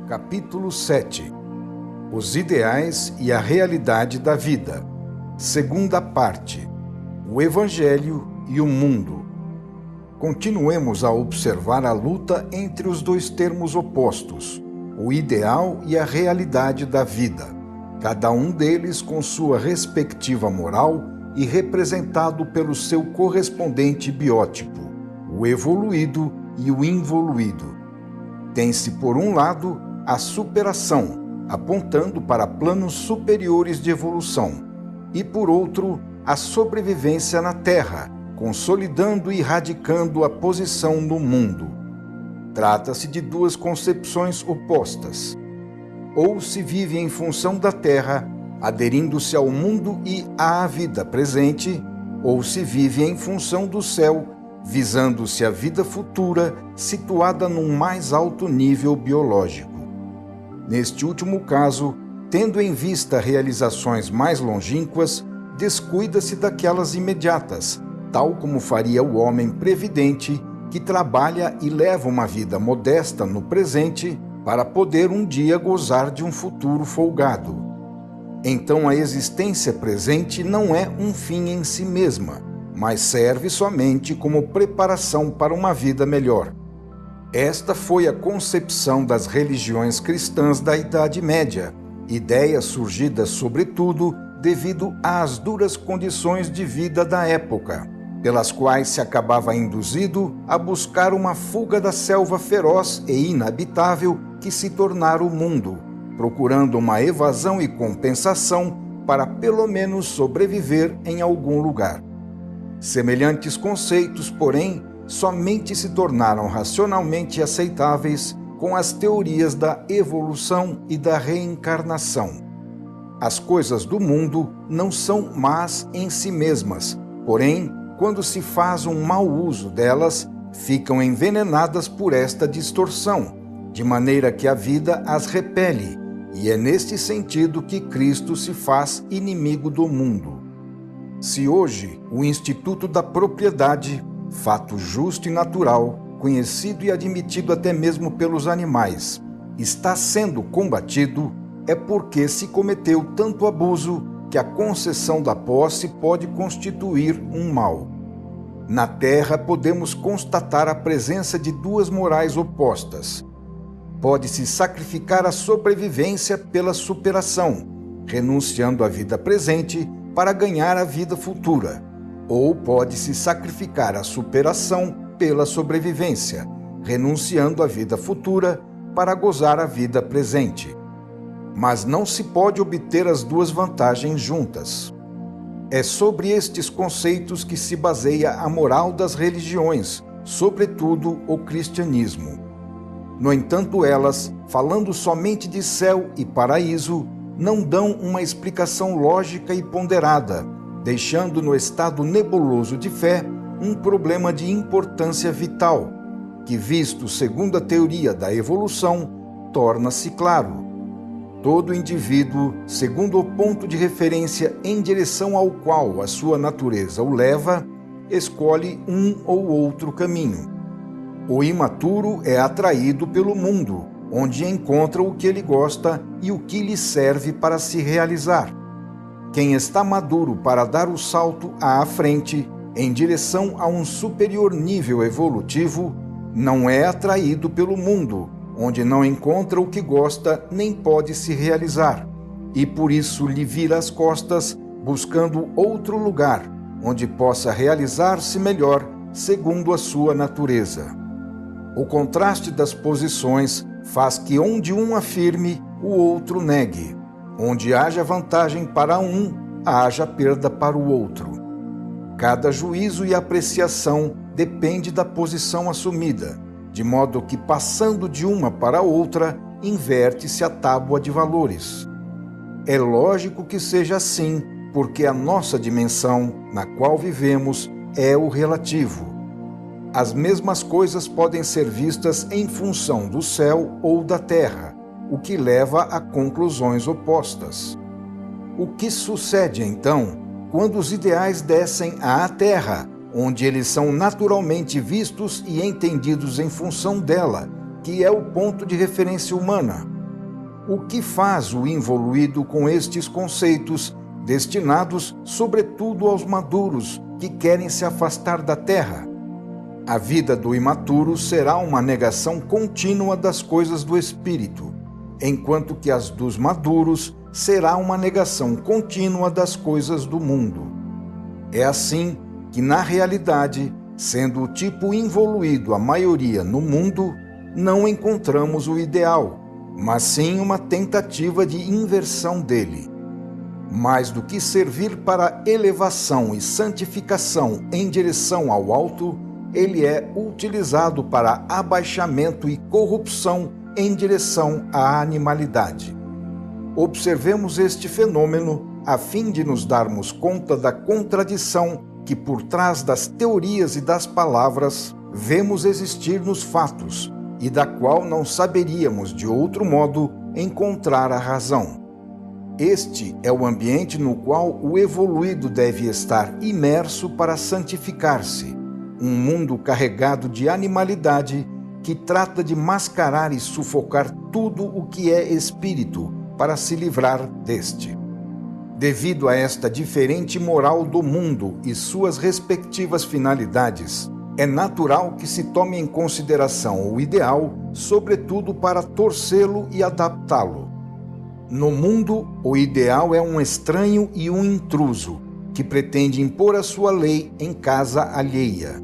Capítulo 7. Os ideais e a realidade da vida. Segunda parte. O Evangelho e o mundo. Continuemos a observar a luta entre os dois termos opostos, o ideal e a realidade da vida, cada um deles com sua respectiva moral e representado pelo seu correspondente biótipo, o evoluído e o involuído. Tem-se, por um lado, a superação, apontando para planos superiores de evolução, e, por outro, a sobrevivência na Terra, consolidando e radicando a posição no mundo. Trata-se de duas concepções opostas. Ou se vive em função da Terra, aderindo-se ao mundo e à vida presente, ou se vive em função do céu, visando-se a vida futura situada num mais alto nível biológico. Neste último caso, tendo em vista realizações mais longínquas, descuida-se daquelas imediatas, tal como faria o homem previdente que trabalha e leva uma vida modesta no presente para poder um dia gozar de um futuro folgado. Então a existência presente não é um fim em si mesma, mas serve somente como preparação para uma vida melhor. Esta foi a concepção das religiões cristãs da Idade Média, ideia surgida sobretudo devido às duras condições de vida da época, pelas quais se acabava induzido a buscar uma fuga da selva feroz e inabitável que se tornara o mundo, procurando uma evasão e compensação para pelo menos sobreviver em algum lugar. Semelhantes conceitos, porém, somente se tornaram racionalmente aceitáveis com as teorias da evolução e da reencarnação. As coisas do mundo não são más em si mesmas, porém, quando se faz um mau uso delas, ficam envenenadas por esta distorção, de maneira que a vida as repele, e é neste sentido que Cristo se faz inimigo do mundo. Se hoje o Instituto da Propriedade, fato justo e natural, conhecido e admitido até mesmo pelos animais, está sendo combatido, é porque se cometeu tanto abuso que a concessão da posse pode constituir um mal. Na Terra podemos constatar a presença de duas morais opostas. Pode-se sacrificar a sobrevivência pela superação, renunciando à vida presente para ganhar a vida futura. Ou pode-se sacrificar a superação pela sobrevivência, renunciando à vida futura para gozar a vida presente. Mas não se pode obter as duas vantagens juntas. É sobre estes conceitos que se baseia a moral das religiões, sobretudo o cristianismo. No entanto, elas, falando somente de céu e paraíso, não dão uma explicação lógica e ponderada, deixando no estado nebuloso de fé um problema de importância vital, que, visto segundo a teoria da evolução, torna-se claro. Todo indivíduo, segundo o ponto de referência em direção ao qual a sua natureza o leva, escolhe um ou outro caminho. O imaturo é atraído pelo mundo, onde encontra o que ele gosta e o que lhe serve para se realizar. Quem está maduro para dar o salto à frente, em direção a um superior nível evolutivo, não é atraído pelo mundo, onde não encontra o que gosta nem pode se realizar, e por isso lhe vira as costas, buscando outro lugar, onde possa realizar-se melhor, segundo a sua natureza. O contraste das posições faz que onde um afirme, o outro negue. Onde haja vantagem para um, haja perda para o outro. Cada juízo e apreciação depende da posição assumida, de modo que, passando de uma para outra, inverte-se a tábua de valores. É lógico que seja assim, porque a nossa dimensão, na qual vivemos, é o relativo. As mesmas coisas podem ser vistas em função do céu ou da terra, o que leva a conclusões opostas. O que sucede, então, quando os ideais descem à terra, onde eles são naturalmente vistos e entendidos em função dela, que é o ponto de referência humana? O que faz o involuído com estes conceitos, destinados sobretudo aos maduros que querem se afastar da terra? A vida do imaturo será uma negação contínua das coisas do espírito, enquanto que as dos maduros será uma negação contínua das coisas do mundo. É assim que, na realidade, sendo o tipo involuído a maioria no mundo, não encontramos o ideal, mas sim uma tentativa de inversão dele. Mais do que servir para elevação e santificação em direção ao alto, ele é utilizado para abaixamento e corrupção em direção à animalidade. Observemos este fenômeno a fim de nos darmos conta da contradição que, por trás das teorias e das palavras, vemos existir nos fatos e da qual não saberíamos, de outro modo, encontrar a razão. Este é o ambiente no qual o evoluído deve estar imerso para santificar-se, um mundo carregado de animalidade que trata de mascarar e sufocar tudo o que é espírito para se livrar deste. Devido a esta diferente moral do mundo e suas respectivas finalidades, é natural que se tome em consideração o ideal, sobretudo para torcê-lo e adaptá-lo. No mundo, o ideal é um estranho e um intruso, que pretende impor a sua lei em casa alheia.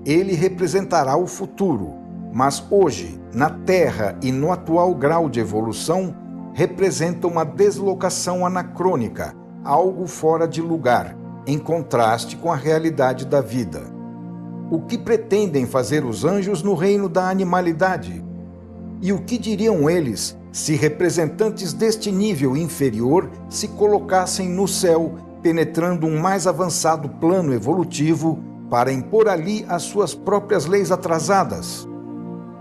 Ele representará o futuro, mas hoje, na Terra e no atual grau de evolução, representa uma deslocação anacrônica, algo fora de lugar, em contraste com a realidade da vida. O que pretendem fazer os anjos no reino da animalidade? E o que diriam eles se representantes deste nível inferior se colocassem no céu, penetrando um mais avançado plano evolutivo para impor ali as suas próprias leis atrasadas?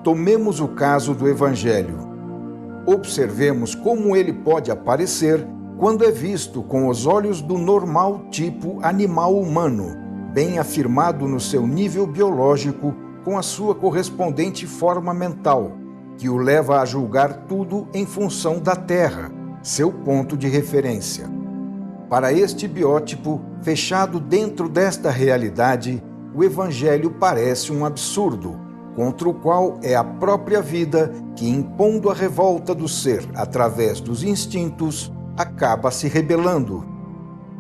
Tomemos o caso do Evangelho. Observemos como ele pode aparecer quando é visto com os olhos do normal tipo animal humano, bem afirmado no seu nível biológico com a sua correspondente forma mental, que o leva a julgar tudo em função da Terra, seu ponto de referência. Para este biótipo, fechado dentro desta realidade, o Evangelho parece um absurdo, contra o qual é a própria vida que, impondo a revolta do ser através dos instintos, acaba se rebelando.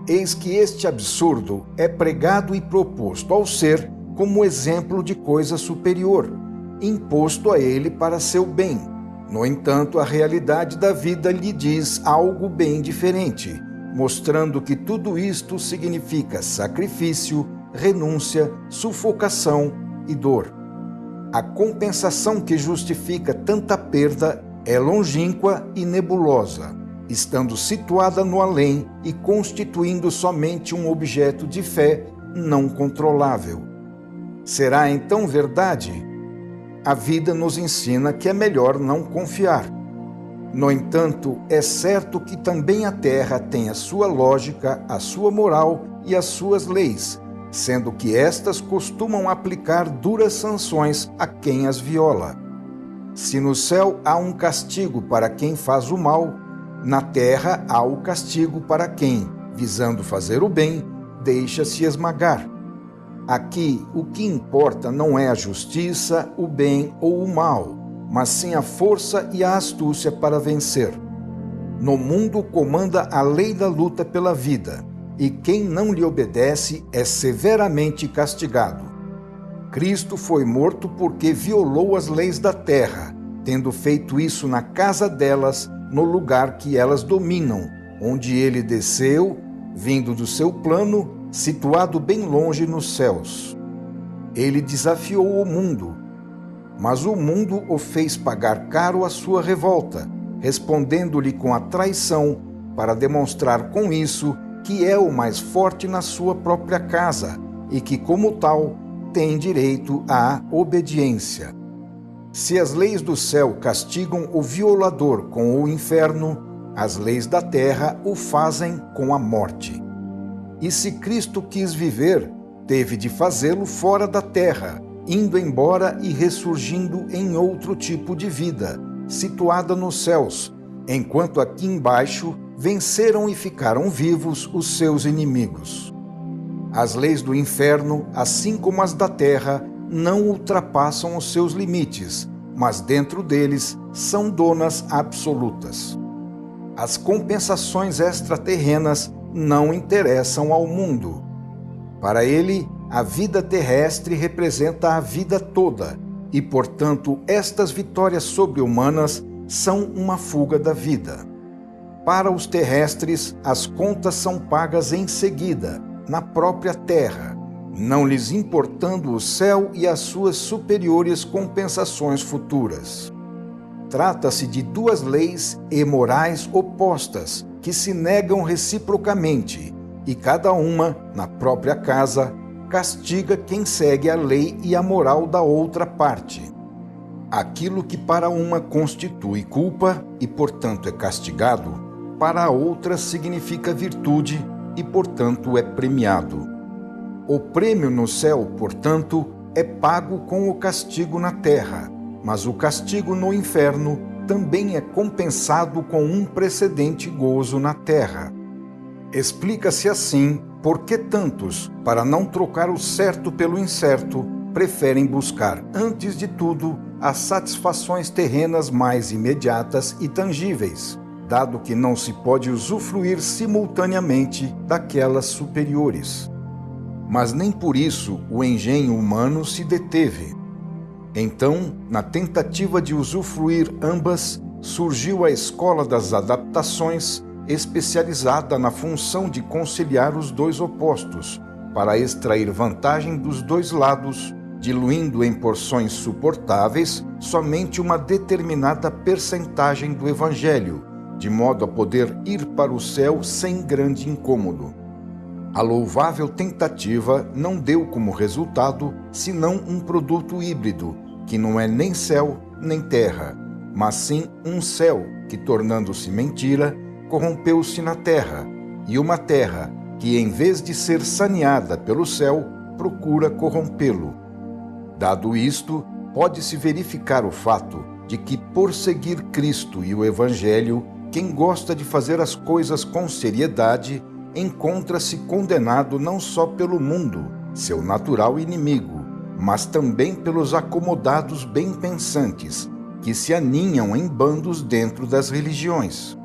Eis que este absurdo é pregado e proposto ao ser como exemplo de coisa superior, imposto a ele para seu bem. No entanto, a realidade da vida lhe diz algo bem diferente, mostrando que tudo isto significa sacrifício, renúncia, sufocação e dor. A compensação que justifica tanta perda é longínqua e nebulosa, estando situada no além e constituindo somente um objeto de fé não controlável. Será então verdade? A vida nos ensina que é melhor não confiar. No entanto, é certo que também a Terra tem a sua lógica, a sua moral e as suas leis, sendo que estas costumam aplicar duras sanções a quem as viola. Se no céu há um castigo para quem faz o mal, na terra há o castigo para quem, visando fazer o bem, deixa-se esmagar. Aqui, o que importa não é a justiça, o bem ou o mal, mas sim a força e a astúcia para vencer. No mundo comanda a lei da luta pela vida, e quem não lhe obedece é severamente castigado. Cristo foi morto porque violou as leis da terra, tendo feito isso na casa delas, no lugar que elas dominam, onde ele desceu, vindo do seu plano, situado bem longe nos céus. Ele desafiou o mundo, mas o mundo o fez pagar caro a sua revolta, respondendo-lhe com a traição, para demonstrar com isso que é o mais forte na sua própria casa e que, como tal, tem direito à obediência. Se as leis do céu castigam o violador com o inferno, as leis da terra o fazem com a morte. E se Cristo quis viver, teve de fazê-lo fora da terra, indo embora e ressurgindo em outro tipo de vida, situada nos céus, enquanto aqui embaixo venceram e ficaram vivos os seus inimigos. As leis do inferno, assim como as da terra, não ultrapassam os seus limites, mas dentro deles são donas absolutas. As compensações extraterrenas não interessam ao mundo. Para ele, a vida terrestre representa a vida toda e, portanto, estas vitórias sobre-humanas são uma fuga da vida. Para os terrestres, as contas são pagas em seguida, na própria terra, não lhes importando o céu e as suas superiores compensações futuras. Trata-se de duas leis e morais opostas que se negam reciprocamente e cada uma, na própria casa, castiga quem segue a lei e a moral da outra parte. Aquilo que para uma constitui culpa e, portanto, é castigado, para a outra significa virtude e, portanto, é premiado. O prêmio no céu, portanto, é pago com o castigo na terra, mas o castigo no inferno também é compensado com um precedente gozo na terra. Explica-se assim por que tantos, para não trocar o certo pelo incerto, preferem buscar, antes de tudo, as satisfações terrenas mais imediatas e tangíveis, dado que não se pode usufruir simultaneamente daquelas superiores. Mas nem por isso o engenho humano se deteve. Então, na tentativa de usufruir ambas, surgiu a escola das adaptações, especializada na função de conciliar os dois opostos, para extrair vantagem dos dois lados, diluindo em porções suportáveis somente uma determinada percentagem do Evangelho, de modo a poder ir para o céu sem grande incômodo. A louvável tentativa não deu como resultado senão um produto híbrido, que não é nem céu nem terra, mas sim um céu que, tornando-se mentira, corrompeu-se na terra, e uma terra que, em vez de ser saneada pelo céu, procura corrompê-lo. Dado isto, pode-se verificar o fato de que, por seguir Cristo e o Evangelho, quem gosta de fazer as coisas com seriedade encontra-se condenado não só pelo mundo, seu natural inimigo, mas também pelos acomodados bem-pensantes, que se aninham em bandos dentro das religiões.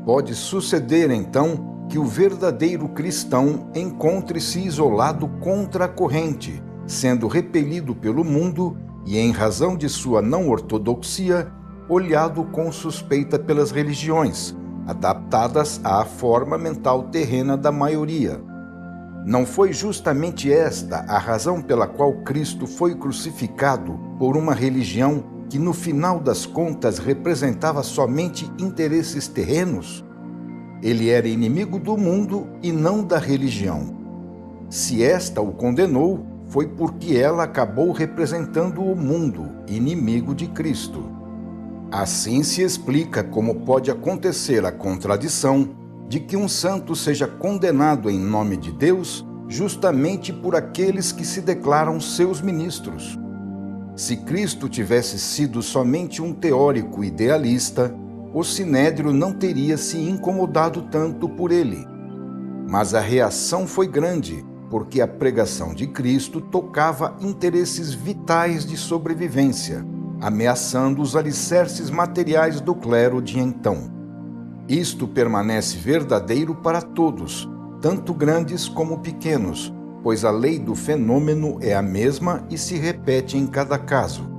Pode suceder, então, que o verdadeiro cristão encontre-se isolado contra a corrente, sendo repelido pelo mundo e, em razão de sua não-ortodoxia, olhado com suspeita pelas religiões, adaptadas à forma mental terrena da maioria. Não foi justamente esta a razão pela qual Cristo foi crucificado por uma religião que, no final das contas, representava somente interesses terrenos? Ele era inimigo do mundo e não da religião. Se esta o condenou, foi porque ela acabou representando o mundo, inimigo de Cristo. Assim se explica como pode acontecer a contradição de que um santo seja condenado em nome de Deus justamente por aqueles que se declaram seus ministros. Se Cristo tivesse sido somente um teórico idealista, o Sinédrio não teria se incomodado tanto por ele. Mas a reação foi grande, porque a pregação de Cristo tocava interesses vitais de sobrevivência, ameaçando os alicerces materiais do clero de então. Isto permanece verdadeiro para todos, tanto grandes como pequenos, pois a lei do fenômeno é a mesma e se repete em cada caso.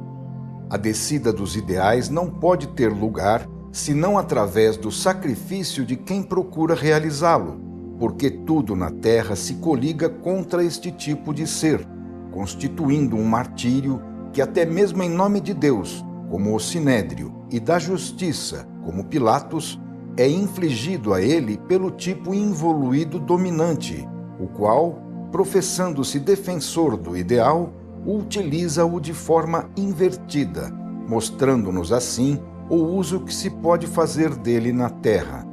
A descida dos ideais não pode ter lugar senão através do sacrifício de quem procura realizá-lo, porque tudo na terra se coliga contra este tipo de ser, constituindo um martírio que até mesmo em nome de Deus, como o Sinédrio, e da justiça, como Pilatos, é infligido a ele pelo tipo involuído dominante, o qual, professando-se defensor do ideal, utiliza-o de forma invertida, mostrando-nos assim o uso que se pode fazer dele na terra.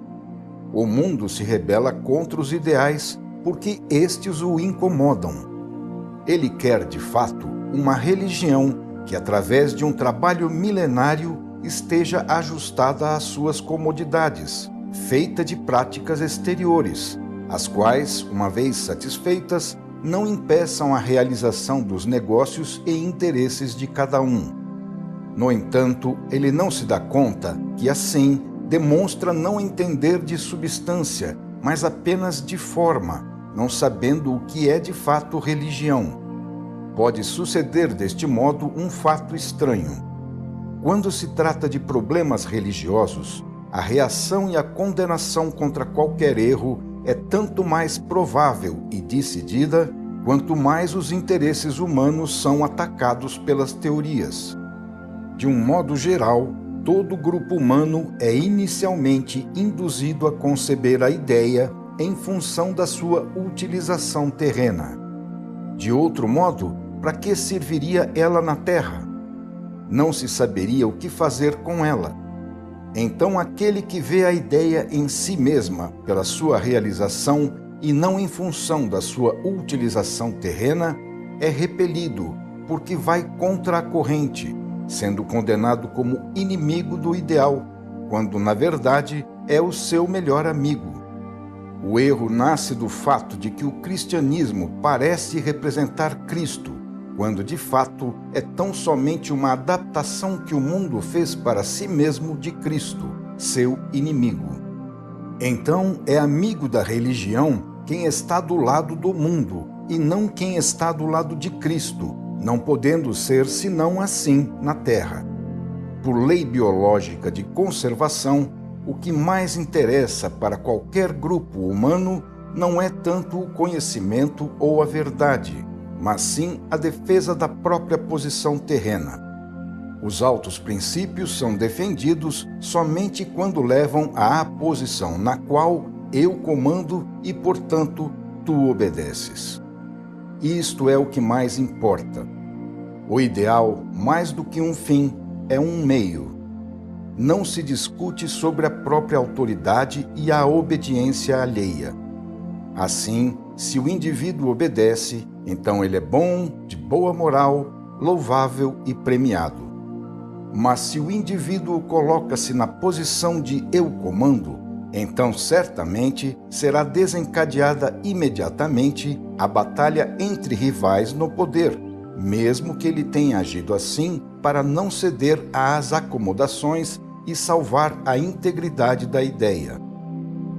O mundo se rebela contra os ideais porque estes o incomodam. Ele quer, de fato, uma religião que, através de um trabalho milenário, esteja ajustada às suas comodidades, feita de práticas exteriores, as quais, uma vez satisfeitas, não impeçam a realização dos negócios e interesses de cada um. No entanto, ele não se dá conta que, assim, demonstra não entender de substância, mas apenas de forma, não sabendo o que é de fato religião. Pode suceder deste modo um fato estranho. Quando se trata de problemas religiosos, a reação e a condenação contra qualquer erro é tanto mais provável e decidida quanto mais os interesses humanos são atacados pelas teorias. De um modo geral, todo grupo humano é inicialmente induzido a conceber a ideia em função da sua utilização terrena. De outro modo, para que serviria ela na Terra? Não se saberia o que fazer com ela. Então, aquele que vê a ideia em si mesma pela sua realização e não em função da sua utilização terrena, é repelido, porque vai contra a corrente, sendo condenado como inimigo do ideal, quando, na verdade, é o seu melhor amigo. O erro nasce do fato de que o cristianismo parece representar Cristo, quando de fato é tão somente uma adaptação que o mundo fez para si mesmo de Cristo, seu inimigo. Então é amigo da religião quem está do lado do mundo, e não quem está do lado de Cristo, não podendo ser senão assim na Terra. Por lei biológica de conservação, o que mais interessa para qualquer grupo humano não é tanto o conhecimento ou a verdade, mas sim a defesa da própria posição terrena. Os altos princípios são defendidos somente quando levam à posição na qual eu comando e, portanto, tu obedeces. Isto é o que mais importa. O ideal, mais do que um fim, é um meio. Não se discute sobre a própria autoridade e a obediência alheia. Assim, se o indivíduo obedece, então ele é bom, de boa moral, louvável e premiado. Mas se o indivíduo coloca-se na posição de eu comando, então certamente será desencadeada imediatamente a batalha entre rivais no poder, mesmo que ele tenha agido assim para não ceder às acomodações e salvar a integridade da ideia.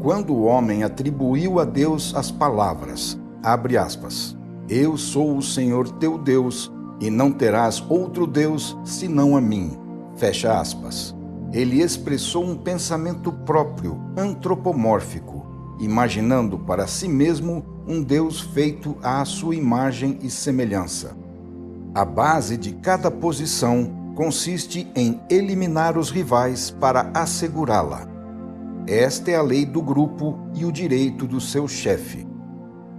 Quando o homem atribuiu a Deus as palavras, abre aspas, eu sou o Senhor teu Deus, e não terás outro Deus senão a mim, fecha aspas. Ele expressou um pensamento próprio, antropomórfico, imaginando para si mesmo um Deus feito à sua imagem e semelhança. A base de cada posição consiste em eliminar os rivais para assegurá-la. Esta é a lei do grupo e o direito do seu chefe.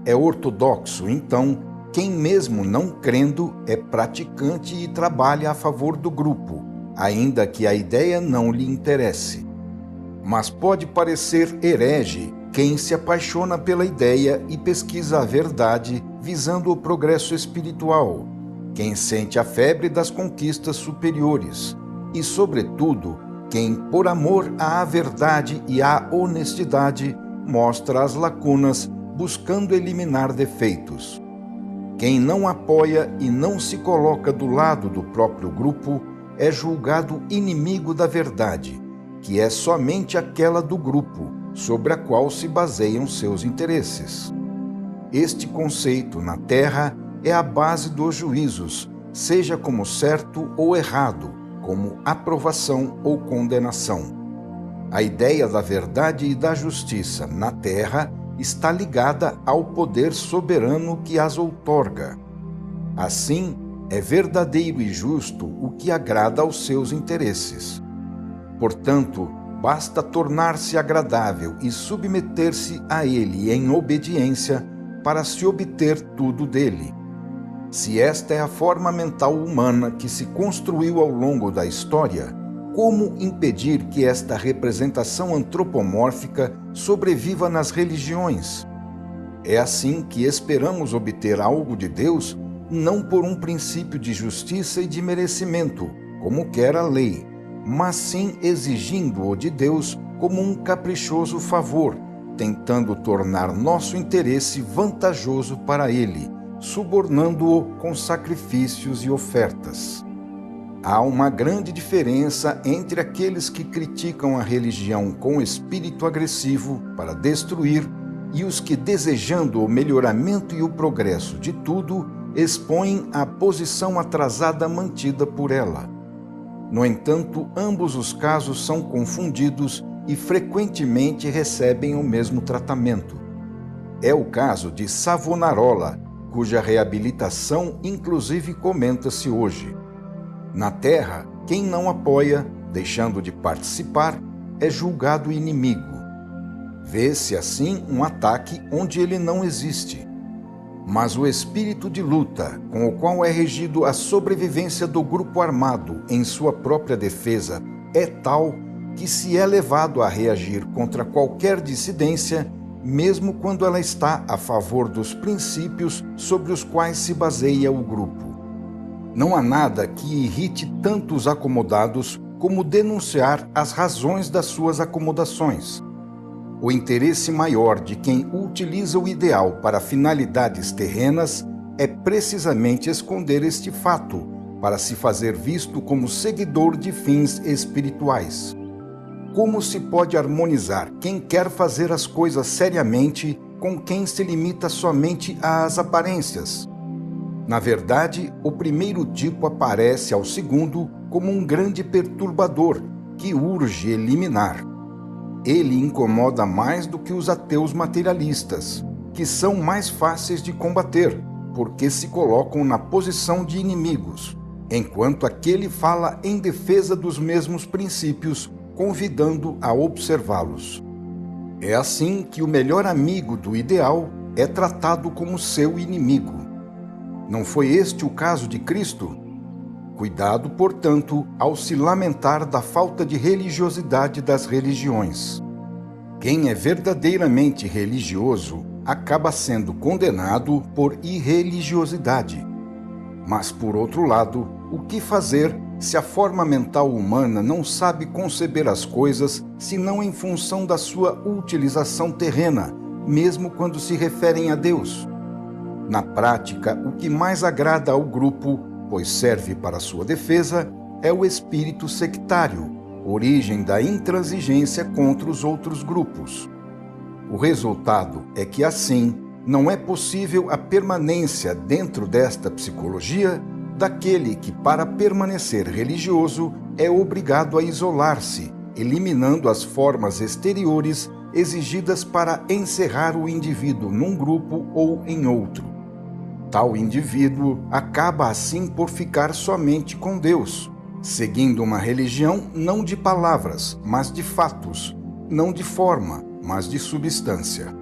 É ortodoxo, então, quem mesmo não crendo é praticante e trabalha a favor do grupo, ainda que a ideia não lhe interesse. Mas pode parecer herege quem se apaixona pela ideia e pesquisa a verdade visando o progresso espiritual, quem sente a febre das conquistas superiores e, sobretudo, quem, por amor à verdade e à honestidade, mostra as lacunas, buscando eliminar defeitos. Quem não apoia e não se coloca do lado do próprio grupo é julgado inimigo da verdade, que é somente aquela do grupo, sobre a qual se baseiam seus interesses. Este conceito na Terra é a base dos juízos, seja como certo ou errado, como aprovação ou condenação. A ideia da verdade e da justiça na Terra está ligada ao poder soberano que as outorga. Assim, é verdadeiro e justo o que agrada aos seus interesses. Portanto, basta tornar-se agradável e submeter-se a ele em obediência para se obter tudo dele. Se esta é a forma mental humana que se construiu ao longo da história, como impedir que esta representação antropomórfica sobreviva nas religiões? É assim que esperamos obter algo de Deus, não por um princípio de justiça e de merecimento, como quer a lei, mas sim exigindo-o de Deus como um caprichoso favor, tentando tornar nosso interesse vantajoso para Ele, subornando-o com sacrifícios e ofertas. Há uma grande diferença entre aqueles que criticam a religião com espírito agressivo para destruir e os que, desejando o melhoramento e o progresso de tudo, expõem a posição atrasada mantida por ela. No entanto, ambos os casos são confundidos e frequentemente recebem o mesmo tratamento. É o caso de Savonarola, cuja reabilitação inclusive comenta-se hoje. Na Terra, quem não apoia, deixando de participar, é julgado inimigo. Vê-se assim um ataque onde ele não existe. Mas o espírito de luta, com o qual é regido a sobrevivência do grupo armado em sua própria defesa, é tal que se é levado a reagir contra qualquer dissidência, mesmo quando ela está a favor dos princípios sobre os quais se baseia o grupo. Não há nada que irrite tanto os acomodados como denunciar as razões das suas acomodações. O interesse maior de quem utiliza o ideal para finalidades terrenas é precisamente esconder este fato, para se fazer visto como seguidor de fins espirituais. Como se pode harmonizar quem quer fazer as coisas seriamente com quem se limita somente às aparências? Na verdade, o primeiro tipo aparece ao segundo como um grande perturbador que urge eliminar. Ele incomoda mais do que os ateus materialistas, que são mais fáceis de combater, porque se colocam na posição de inimigos, enquanto aquele fala em defesa dos mesmos princípios, convidando a observá-los. É assim que o melhor amigo do ideal é tratado como seu inimigo. Não foi este o caso de Cristo? Cuidado, portanto, ao se lamentar da falta de religiosidade das religiões. Quem é verdadeiramente religioso acaba sendo condenado por irreligiosidade. Mas, por outro lado, o que fazer se a forma mental humana não sabe conceber as coisas senão em função da sua utilização terrena, mesmo quando se referem a Deus? Na prática, o que mais agrada ao grupo, pois serve para sua defesa, é o espírito sectário, origem da intransigência contra os outros grupos. O resultado é que, assim, não é possível a permanência dentro desta psicologia daquele que, para permanecer religioso, é obrigado a isolar-se, eliminando as formas exteriores exigidas para encerrar o indivíduo num grupo ou em outro. Tal indivíduo acaba assim por ficar somente com Deus, seguindo uma religião não de palavras, mas de fatos, não de forma, mas de substância.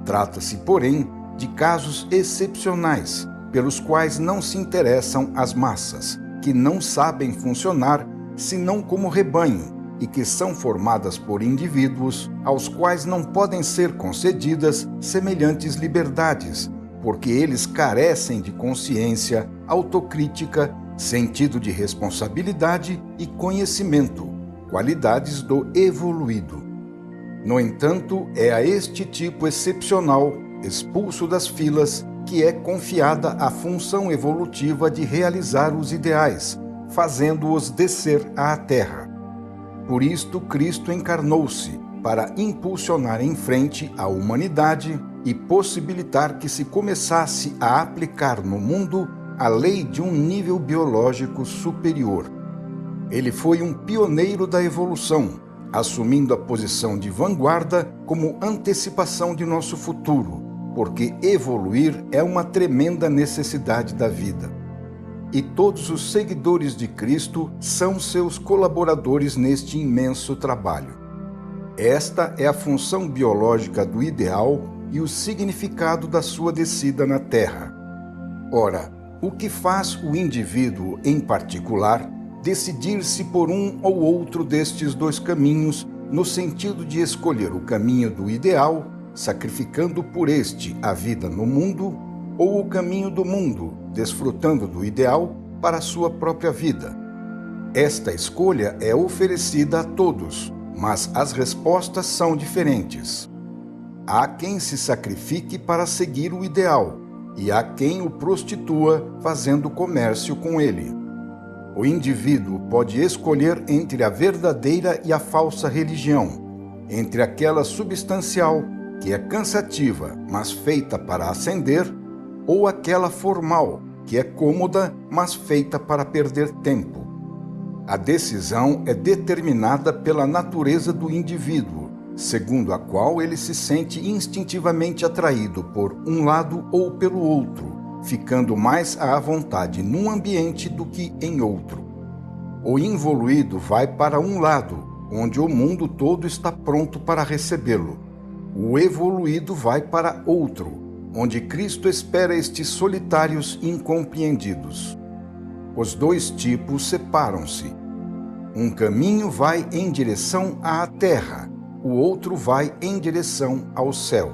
Trata-se, porém, de casos excepcionais, pelos quais não se interessam as massas, que não sabem funcionar senão como rebanho e que são formadas por indivíduos aos quais não podem ser concedidas semelhantes liberdades, porque eles carecem de consciência, autocrítica, sentido de responsabilidade e conhecimento, qualidades do evoluído. No entanto, é a este tipo excepcional, expulso das filas, que é confiada a função evolutiva de realizar os ideais, fazendo-os descer à terra. Por isto, Cristo encarnou-se, para impulsionar em frente a humanidade e possibilitar que se começasse a aplicar no mundo a lei de um nível biológico superior. Ele foi um pioneiro da evolução, assumindo a posição de vanguarda como antecipação de nosso futuro, porque evoluir é uma tremenda necessidade da vida. E todos os seguidores de Cristo são seus colaboradores neste imenso trabalho. Esta é a função biológica do ideal e o significado da sua descida na Terra. Ora, o que faz o indivíduo, em particular, decidir-se por um ou outro destes dois caminhos, no sentido de escolher o caminho do ideal, sacrificando por este a vida no mundo, ou o caminho do mundo, desfrutando do ideal para a sua própria vida? Esta escolha é oferecida a todos, mas as respostas são diferentes. Há quem se sacrifique para seguir o ideal, e há quem o prostitua fazendo comércio com ele. O indivíduo pode escolher entre a verdadeira e a falsa religião, entre aquela substancial, que é cansativa, mas feita para ascender, ou aquela formal, que é cômoda, mas feita para perder tempo. A decisão é determinada pela natureza do indivíduo, segundo a qual ele se sente instintivamente atraído por um lado ou pelo outro, ficando mais à vontade num ambiente do que em outro. O involuído vai para um lado, onde o mundo todo está pronto para recebê-lo. O evoluído vai para outro, onde Cristo espera estes solitários incompreendidos. Os dois tipos separam-se. Um caminho vai em direção à terra, o outro vai em direção ao céu.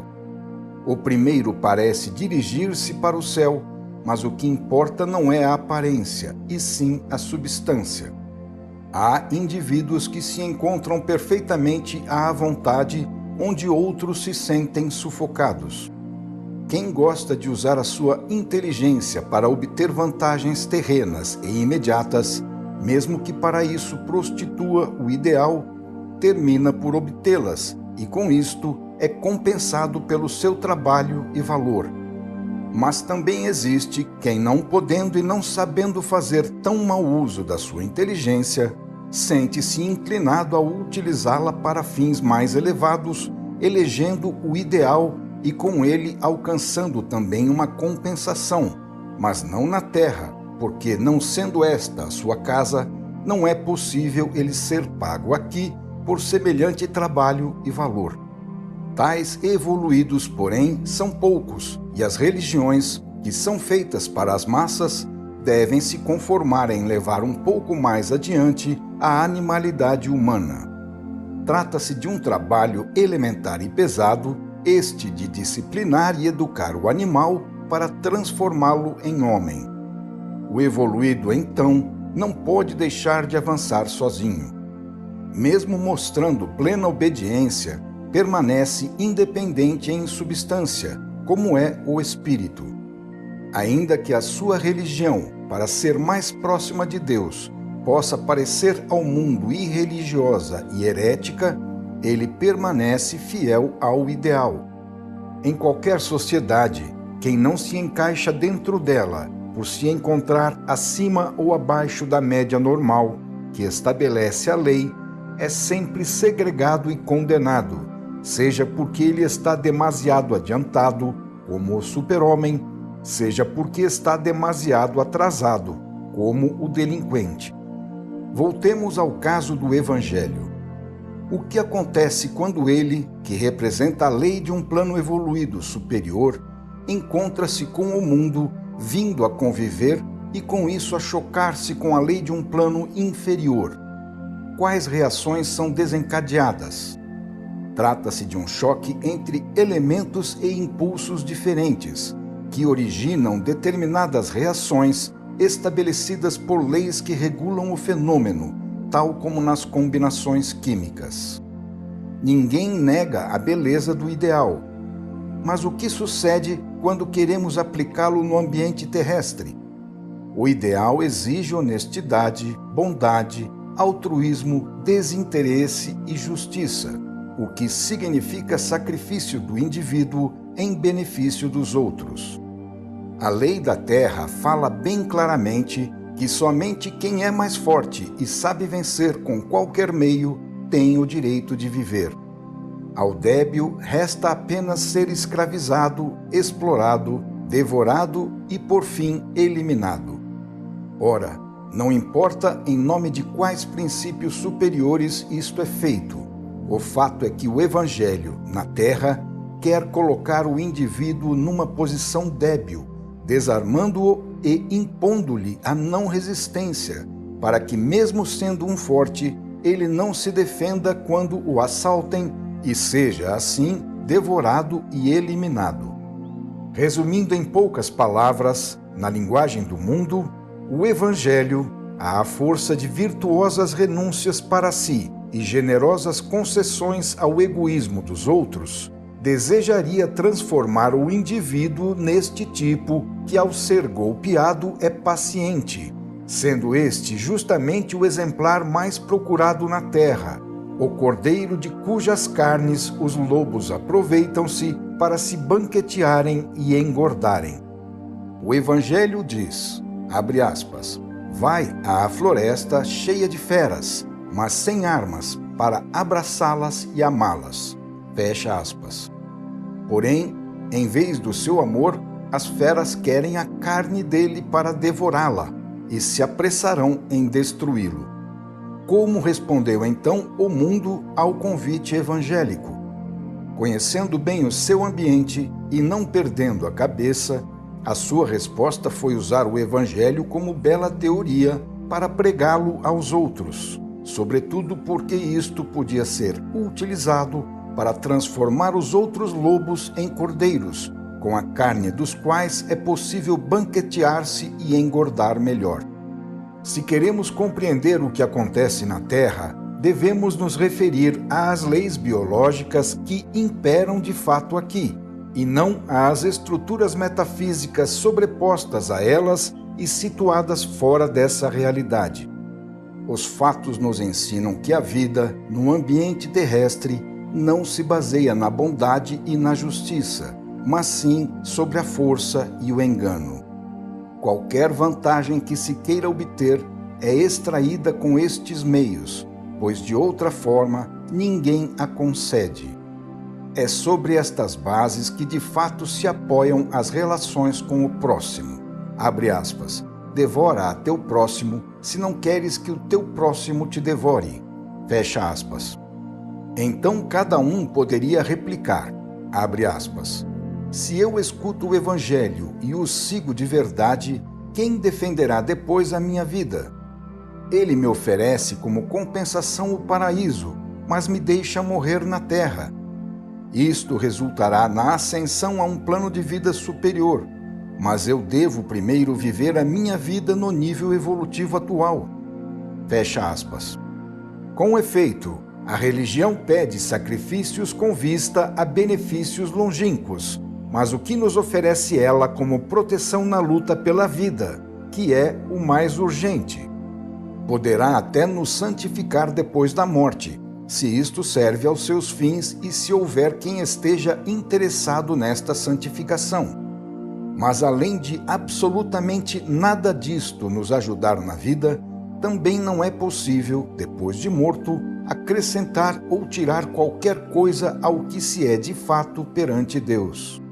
O primeiro parece dirigir-se para o céu, mas o que importa não é a aparência, e sim a substância. Há indivíduos que se encontram perfeitamente à vontade, onde outros se sentem sufocados. Quem gosta de usar a sua inteligência para obter vantagens terrenas e imediatas, mesmo que para isso prostitua o ideal, termina por obtê-las e, com isto, é compensado pelo seu trabalho e valor. Mas também existe quem, não podendo e não sabendo fazer tão mau uso da sua inteligência, sente-se inclinado a utilizá-la para fins mais elevados, elegendo o ideal e com ele alcançando também uma compensação, mas não na terra, porque, não sendo esta a sua casa, não é possível ele ser pago aqui por semelhante trabalho e valor. Tais evoluídos, porém, são poucos, e as religiões, que são feitas para as massas, devem se conformar em levar um pouco mais adiante a animalidade humana. Trata-se de um trabalho elementar e pesado, este de disciplinar e educar o animal para transformá-lo em homem. O evoluído, então, não pode deixar de avançar sozinho. Mesmo mostrando plena obediência, permanece independente em substância, como é o espírito. Ainda que a sua religião, para ser mais próxima de Deus, possa parecer ao mundo irreligiosa e herética, ele permanece fiel ao ideal. Em qualquer sociedade, quem não se encaixa dentro dela, por se encontrar acima ou abaixo da média normal, que estabelece a lei, é sempre segregado e condenado, seja porque ele está demasiado adiantado, como o super-homem, seja porque está demasiado atrasado, como o delinquente. Voltemos ao caso do Evangelho. O que acontece quando ele, que representa a lei de um plano evoluído superior, encontra-se com o mundo, vindo a conviver e com isso a chocar-se com a lei de um plano inferior? Quais reações são desencadeadas? Trata-se de um choque entre elementos e impulsos diferentes, que originam determinadas reações estabelecidas por leis que regulam o fenômeno, tal como nas combinações químicas. Ninguém nega a beleza do ideal. Mas o que sucede quando queremos aplicá-lo no ambiente terrestre? O ideal exige honestidade, bondade, altruísmo, desinteresse e justiça, o que significa sacrifício do indivíduo em benefício dos outros. A lei da Terra fala bem claramente que somente quem é mais forte e sabe vencer com qualquer meio tem o direito de viver. Ao débil resta apenas ser escravizado, explorado, devorado e, por fim, eliminado. Ora, não importa em nome de quais princípios superiores isto é feito, o fato é que o Evangelho, na Terra, quer colocar o indivíduo numa posição débil, desarmando-o e impondo-lhe a não resistência, para que, mesmo sendo um forte, ele não se defenda quando o assaltem e seja, assim, devorado e eliminado. Resumindo em poucas palavras, na linguagem do mundo, o Evangelho, à força de virtuosas renúncias para si e generosas concessões ao egoísmo dos outros, desejaria transformar o indivíduo neste tipo que, ao ser golpeado, é paciente, sendo este justamente o exemplar mais procurado na terra, o cordeiro de cujas carnes os lobos aproveitam-se para se banquetearem e engordarem. O Evangelho diz, abre aspas, vai à floresta cheia de feras, mas sem armas, para abraçá-las e amá-las. Fecha aspas. Porém, em vez do seu amor, as feras querem a carne dele para devorá-la e se apressarão em destruí-lo. Como respondeu então o mundo ao convite evangélico? Conhecendo bem o seu ambiente e não perdendo a cabeça, a sua resposta foi usar o Evangelho como bela teoria para pregá-lo aos outros, sobretudo porque isto podia ser utilizado para transformar os outros lobos em cordeiros, com a carne dos quais é possível banquetear-se e engordar melhor. Se queremos compreender o que acontece na Terra, devemos nos referir às leis biológicas que imperam de fato aqui, e não às estruturas metafísicas sobrepostas a elas e situadas fora dessa realidade. Os fatos nos ensinam que a vida, no ambiente terrestre, não se baseia na bondade e na justiça, mas sim sobre a força e o engano. Qualquer vantagem que se queira obter é extraída com estes meios, pois de outra forma ninguém a concede. É sobre estas bases que de fato se apoiam as relações com o próximo. Abre aspas. Devora a teu próximo, se não queres que o teu próximo te devore. Fecha aspas. Então cada um poderia replicar, abre aspas. Se eu escuto o Evangelho e o sigo de verdade, quem defenderá depois a minha vida? Ele me oferece como compensação o paraíso, mas me deixa morrer na terra. Isto resultará na ascensão a um plano de vida superior, mas eu devo primeiro viver a minha vida no nível evolutivo atual. Fecha aspas. Com efeito, a religião pede sacrifícios com vista a benefícios longínquos, mas o que nos oferece ela como proteção na luta pela vida, que é o mais urgente? Poderá até nos santificar depois da morte, se isto serve aos seus fins e se houver quem esteja interessado nesta santificação. Mas além de absolutamente nada disto nos ajudar na vida, também não é possível, depois de morto, acrescentar ou tirar qualquer coisa ao que se é de fato perante Deus.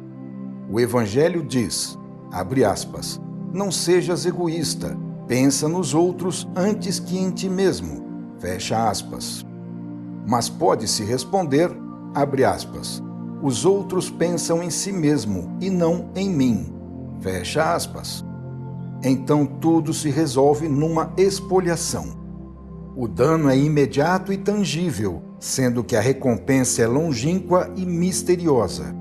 O Evangelho diz, abre aspas, não sejas egoísta, pensa nos outros antes que em ti mesmo, fecha aspas. Mas pode-se responder, abre aspas, os outros pensam em si mesmo e não em mim, fecha aspas. Então tudo se resolve numa expoliação. O dano é imediato e tangível, sendo que a recompensa é longínqua e misteriosa.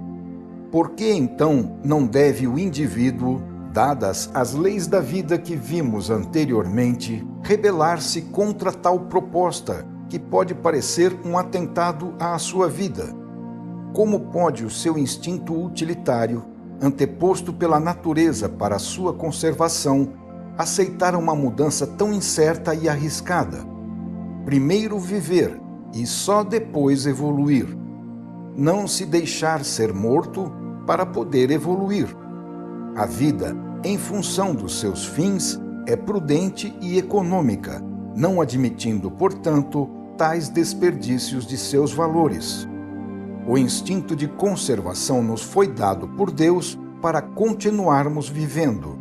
Por que então não deve o indivíduo, dadas as leis da vida que vimos anteriormente, rebelar-se contra tal proposta, que pode parecer um atentado à sua vida? Como pode o seu instinto utilitário, anteposto pela natureza para a sua conservação, aceitar uma mudança tão incerta e arriscada? Primeiro viver e só depois evoluir. Não se deixar ser morto para poder evoluir. A vida, em função dos seus fins, é prudente e econômica, não admitindo, portanto, tais desperdícios de seus valores. O instinto de conservação nos foi dado por Deus para continuarmos vivendo.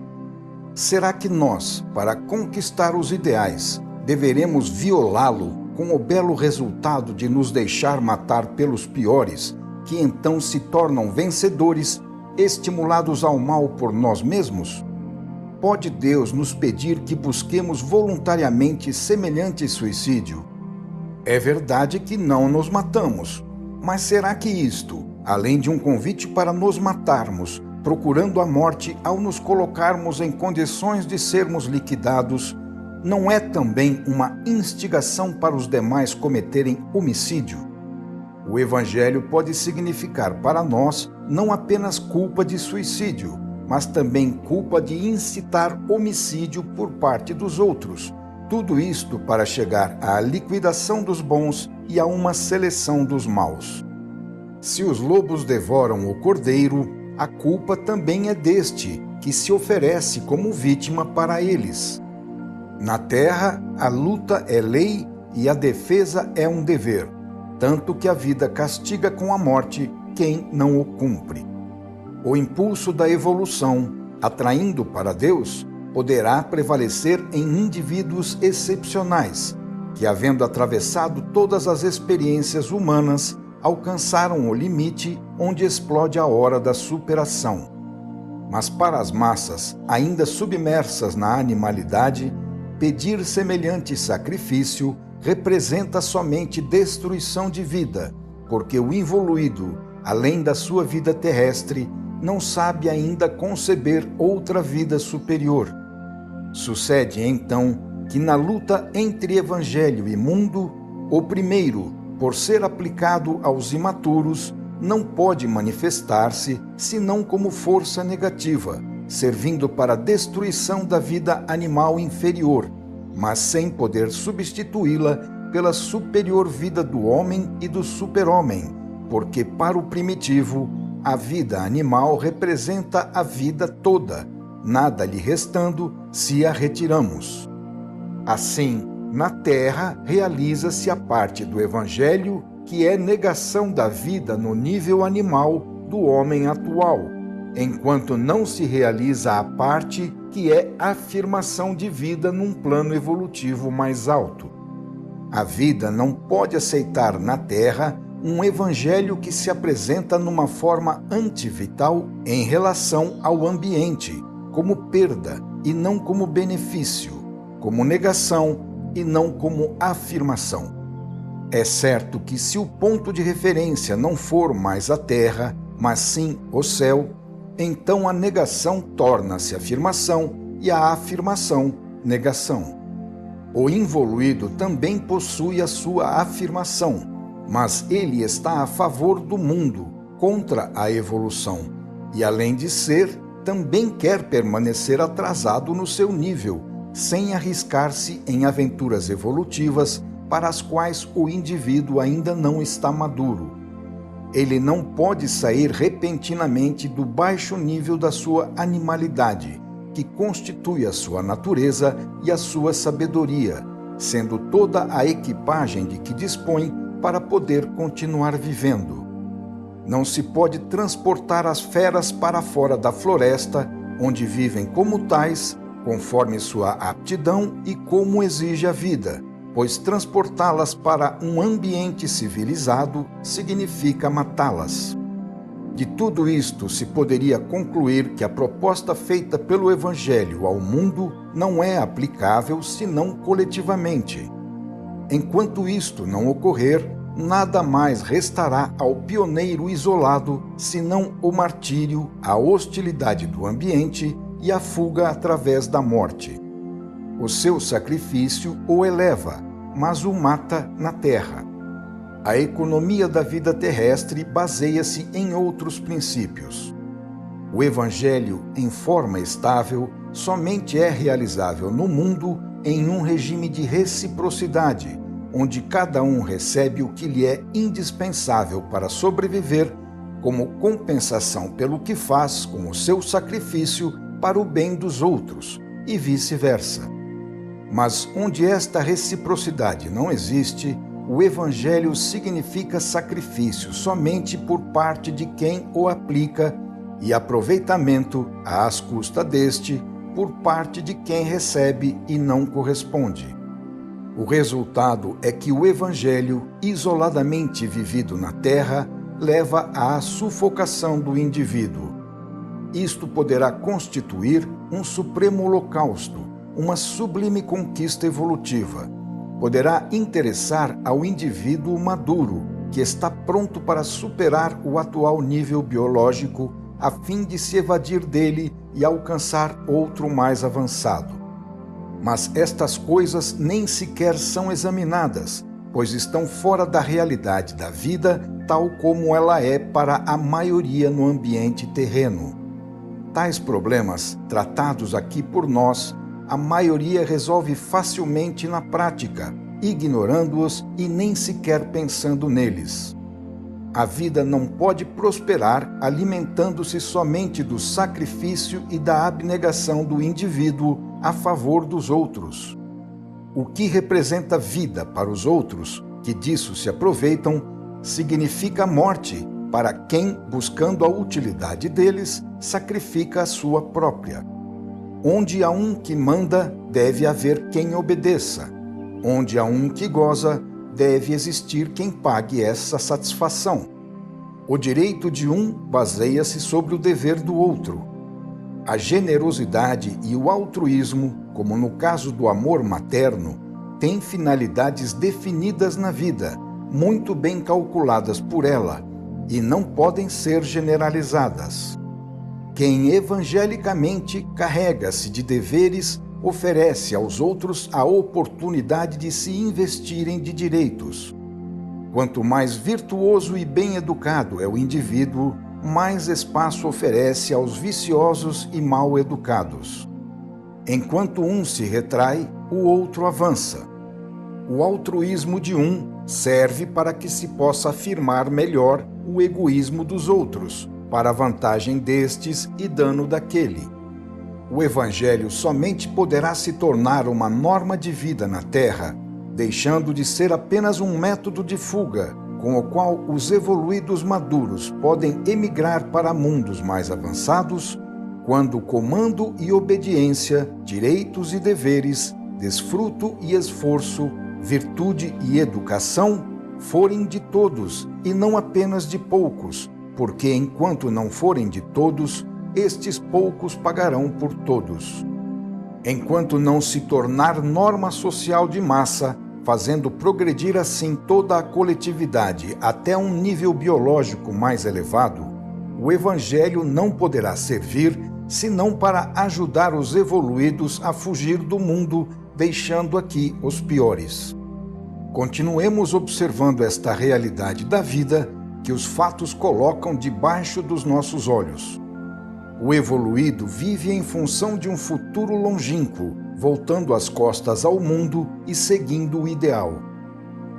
Será que nós, para conquistar os ideais, deveremos violá-lo com o belo resultado de nos deixar matar pelos piores, que então se tornam vencedores, estimulados ao mal por nós mesmos? Pode Deus nos pedir que busquemos voluntariamente semelhante suicídio? É verdade que não nos matamos, mas será que isto, além de um convite para nos matarmos, procurando a morte ao nos colocarmos em condições de sermos liquidados, não é também uma instigação para os demais cometerem homicídio? O Evangelho pode significar para nós não apenas culpa de suicídio, mas também culpa de incitar homicídio por parte dos outros. Tudo isto para chegar à liquidação dos bons e a uma seleção dos maus. Se os lobos devoram o cordeiro, a culpa também é deste, que se oferece como vítima para eles. Na terra, a luta é lei e a defesa é um dever, tanto que a vida castiga com a morte quem não o cumpre. O impulso da evolução, atraindo para Deus, poderá prevalecer em indivíduos excepcionais, que, havendo atravessado todas as experiências humanas, alcançaram o limite onde explode a hora da superação. Mas para as massas, ainda submersas na animalidade, pedir semelhante sacrifício representa somente destruição de vida, porque o involuído, além da sua vida terrestre, não sabe ainda conceber outra vida superior. Sucede, então, que na luta entre evangelho e mundo, o primeiro, por ser aplicado aos imaturos, não pode manifestar-se senão como força negativa, servindo para a destruição da vida animal inferior, mas sem poder substituí-la pela superior vida do homem e do super-homem, porque para o primitivo, a vida animal representa a vida toda, nada lhe restando se a retiramos. Assim, na terra realiza-se a parte do Evangelho que é negação da vida no nível animal do homem atual, enquanto não se realiza a parte que é afirmação de vida num plano evolutivo mais alto. A vida não pode aceitar na terra um evangelho que se apresenta numa forma antivital em relação ao ambiente, como perda e não como benefício, como negação e não como afirmação. É certo que se o ponto de referência não for mais a terra, mas sim o céu, então a negação torna-se afirmação e a afirmação negação. O involuído também possui a sua afirmação, mas ele está a favor do mundo, contra a evolução, e além de ser, também quer permanecer atrasado no seu nível, sem arriscar-se em aventuras evolutivas para as quais o indivíduo ainda não está maduro. Ele não pode sair repentinamente do baixo nível da sua animalidade, que constitui a sua natureza e a sua sabedoria, sendo toda a equipagem de que dispõe para poder continuar vivendo. Não se pode transportar as feras para fora da floresta, onde vivem como tais, conforme sua aptidão e como exige a vida, pois transportá-las para um ambiente civilizado significa matá-las. De tudo isto se poderia concluir que a proposta feita pelo Evangelho ao mundo não é aplicável senão coletivamente. Enquanto isto não ocorrer, nada mais restará ao pioneiro isolado senão o martírio, a hostilidade do ambiente e a fuga através da morte. O seu sacrifício o eleva, mas o mata na terra. A economia da vida terrestre baseia-se em outros princípios. O Evangelho, em forma estável, somente é realizável no mundo em um regime de reciprocidade, onde cada um recebe o que lhe é indispensável para sobreviver, como compensação pelo que faz com o seu sacrifício para o bem dos outros, e vice-versa. Mas onde esta reciprocidade não existe, o Evangelho significa sacrifício somente por parte de quem o aplica e aproveitamento, às custas deste, por parte de quem recebe e não corresponde. O resultado é que o Evangelho, isoladamente vivido na terra, leva à sufocação do indivíduo. Isto poderá constituir um supremo holocausto, uma sublime conquista evolutiva. Poderá interessar ao indivíduo maduro, que está pronto para superar o atual nível biológico, a fim de se evadir dele e alcançar outro mais avançado. Mas estas coisas nem sequer são examinadas, pois estão fora da realidade da vida, tal como ela é para a maioria no ambiente terreno. Tais problemas, tratados aqui por nós, a maioria resolve facilmente na prática, ignorando-os e nem sequer pensando neles. A vida não pode prosperar alimentando-se somente do sacrifício e da abnegação do indivíduo a favor dos outros. O que representa vida para os outros, que disso se aproveitam, significa morte para quem, buscando a utilidade deles, sacrifica a sua própria. Onde há um que manda, deve haver quem obedeça. Onde há um que goza, deve existir quem pague essa satisfação. O direito de um baseia-se sobre o dever do outro. A generosidade e o altruísmo, como no caso do amor materno, têm finalidades definidas na vida, muito bem calculadas por ela, e não podem ser generalizadas. Quem evangelicamente carrega-se de deveres oferece aos outros a oportunidade de se investirem de direitos. Quanto mais virtuoso e bem educado é o indivíduo, mais espaço oferece aos viciosos e mal educados. Enquanto um se retrai, o outro avança. O altruísmo de um serve para que se possa afirmar melhor o egoísmo dos outros, para a vantagem destes e dano daquele. O Evangelho somente poderá se tornar uma norma de vida na Terra, deixando de ser apenas um método de fuga, com o qual os evoluídos maduros podem emigrar para mundos mais avançados, quando comando e obediência, direitos e deveres, desfruto e esforço, virtude e educação forem de todos e não apenas de poucos, porque enquanto não forem de todos, estes poucos pagarão por todos. Enquanto não se tornar norma social de massa, fazendo progredir assim toda a coletividade até um nível biológico mais elevado, o Evangelho não poderá servir senão para ajudar os evoluídos a fugir do mundo, deixando aqui os piores. Continuemos observando esta realidade da vida que os fatos colocam debaixo dos nossos olhos. O evoluído vive em função de um futuro longínquo, voltando as costas ao mundo e seguindo o ideal.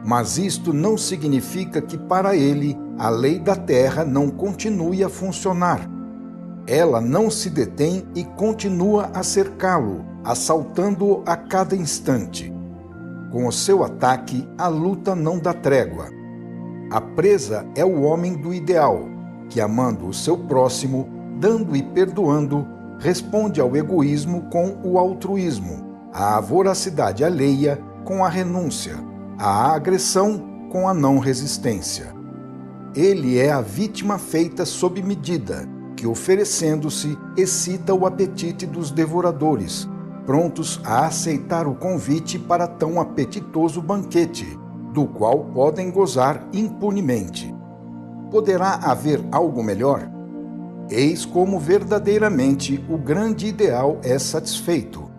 Mas isto não significa que para ele a lei da terra não continue a funcionar. Ela não se detém e continua a cercá-lo, assaltando-o a cada instante. Com o seu ataque, a luta não dá trégua. A presa é o homem do ideal, que, amando o seu próximo, dando e perdoando, responde ao egoísmo com o altruísmo, à voracidade alheia com a renúncia, à agressão com a não resistência. Ele é a vítima feita sob medida, que, oferecendo-se, excita o apetite dos devoradores, prontos a aceitar o convite para tão apetitoso banquete, do qual podem gozar impunemente. Poderá haver algo melhor? Eis como verdadeiramente o grande ideal é satisfeito.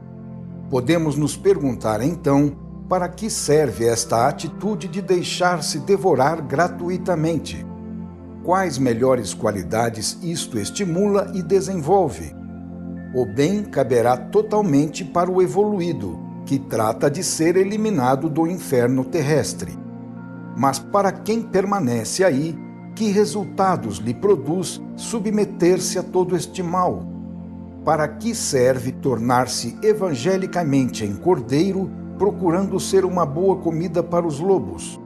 Podemos nos perguntar então, para que serve esta atitude de deixar-se devorar gratuitamente? Quais melhores qualidades isto estimula e desenvolve? O bem caberá totalmente para o evoluído, que trata de ser eliminado do inferno terrestre. Mas para quem permanece aí, que resultados lhe produz submeter-se a todo este mal? Para que serve tornar-se evangelicamente em cordeiro, procurando ser uma boa comida para os lobos?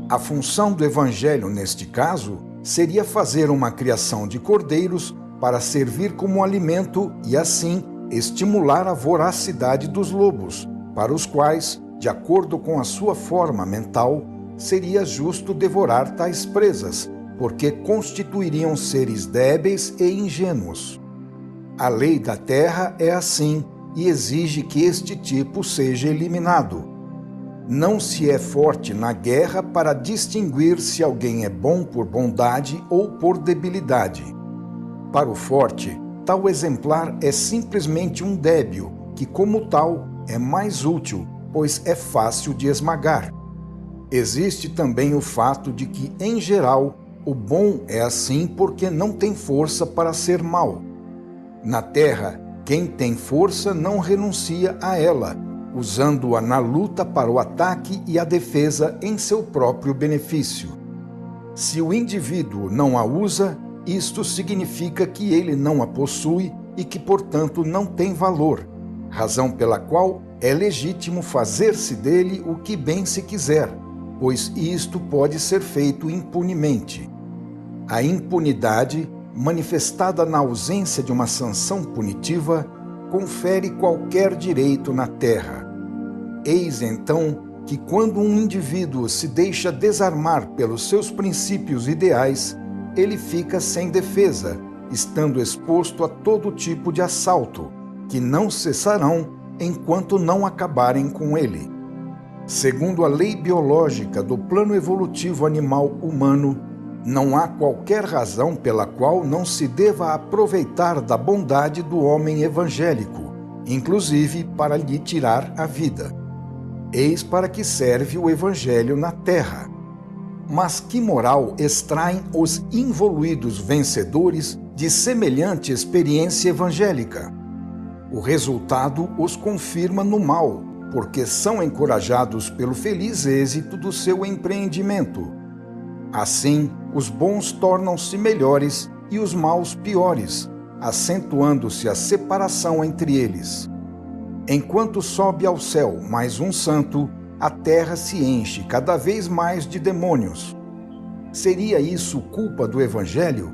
A função do evangelho, neste caso, seria fazer uma criação de cordeiros para servir como alimento e, assim, estimular a voracidade dos lobos, para os quais, de acordo com a sua forma mental, seria justo devorar tais presas, porque constituiriam seres débeis e ingênuos. A lei da terra é assim e exige que este tipo seja eliminado. Não se é forte na guerra para distinguir se alguém é bom por bondade ou por debilidade. Para o forte, tal exemplar é simplesmente um débil que, como tal, é mais útil, pois é fácil de esmagar. Existe também o fato de que, em geral, o bom é assim porque não tem força para ser mal. Na terra, quem tem força não renuncia a ela, usando-a na luta para o ataque e a defesa em seu próprio benefício. Se o indivíduo não a usa, isto significa que ele não a possui e que, portanto, não tem valor, razão pela qual é legítimo fazer-se dele o que bem se quiser, pois isto pode ser feito impunemente. A impunidade, manifestada na ausência de uma sanção punitiva, confere qualquer direito na terra. Eis então que, quando um indivíduo se deixa desarmar pelos seus princípios ideais, ele fica sem defesa, estando exposto a todo tipo de assalto, que não cessarão enquanto não acabarem com ele. Segundo a lei biológica do plano evolutivo animal humano, não há qualquer razão pela qual não se deva aproveitar da bondade do homem evangélico, inclusive para lhe tirar a vida. Eis para que serve o Evangelho na terra. Mas que moral extraem os involuídos vencedores de semelhante experiência evangélica? O resultado os confirma no mal, porque são encorajados pelo feliz êxito do seu empreendimento. Assim, os bons tornam-se melhores e os maus piores, acentuando-se a separação entre eles. Enquanto sobe ao céu mais um santo, a terra se enche cada vez mais de demônios. Seria isso culpa do Evangelho?